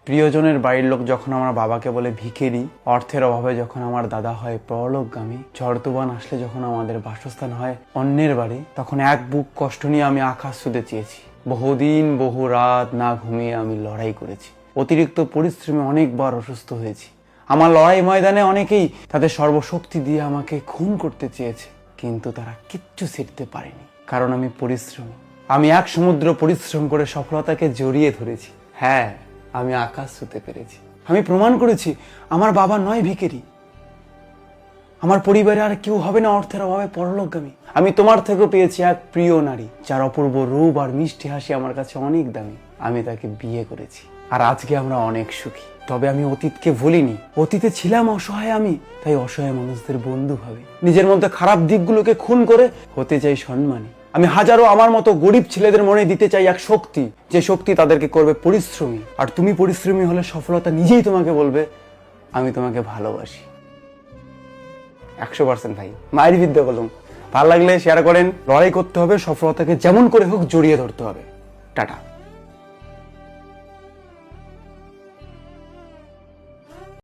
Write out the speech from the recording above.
প্রিয়জনের বাড়ির লোক যখন আমার বাবাকে বলে ভিখারি, অর্থের অভাবে যখন আমার দাদা হয় পরলোকগামী, ঝড় তুফান আসলে যখন আমাদের বাসস্থান হয় অন্যের বাড়ি, তখন এক বুক কষ্ট নিয়ে আমি আকাশ ছুঁতে চেয়েছি। বহুদিন বহু রাত না ঘুমিয়ে আমি লড়াই করেছি। অতিরিক্ত পরিশ্রমে অনেকবার অসুস্থ হয়েছি। আমার লড়াই ময়দানে অনেকেই তাদের সর্বশক্তি দিয়ে আমাকে খুন করতে চেয়েছে, কিন্তু তারা কিচ্ছু ছিঁড়তে পারেনি, কারণ আমি পরিশ্রমী। আমি এক সমুদ্র পরিশ্রম করে সফলতাকে জড়িয়ে ধরেছি। হ্যাঁ, আমি আকাশ ছুঁতে পেরেছি। আমি প্রমাণ করেছি আমার বাবা নয় ভিখারি। আমার পরিবারে আর কেউ হবে না অর্থের অভাবে পরলোকগামী। আমি তোমার থেকেও পেয়েছি এক প্রিয় নারী, যার অপূর্ব রূপ আর মিষ্টি হাসি আমার কাছে অনেক দামি। আমি তাকে বিয়ে করেছি, আর আজকে আমরা অনেক সুখী। তবে আমি অতীতকে ভুলিনি। অতীতে ছিলাম অসহায় আমি, তাই অসহায় মানুষদের বন্ধু ভাবে। নিজের মধ্যে খারাপ দিকগুলোকে খুন করে হতে চাই সম্মানী। আমি হাজারো আমার মতো গরিব ছেলেদের মনে দিতে চাই এক শক্তি, যে শক্তি তাদেরকে করবে পরিশ্রমী। আর তুমি পরিশ্রমী হলে সফলতা নিজেই তোমাকে বলবে আমি তোমাকে ভালোবাসি। 100% ভাই, মায়ের বিদ্যা বলুন। ভালো লাগলে শেয়ার করেন। লড়াই করতে হবে, সফলতাকে যেমন করে হোক জড়িয়ে ধরতে হবে। টাটা।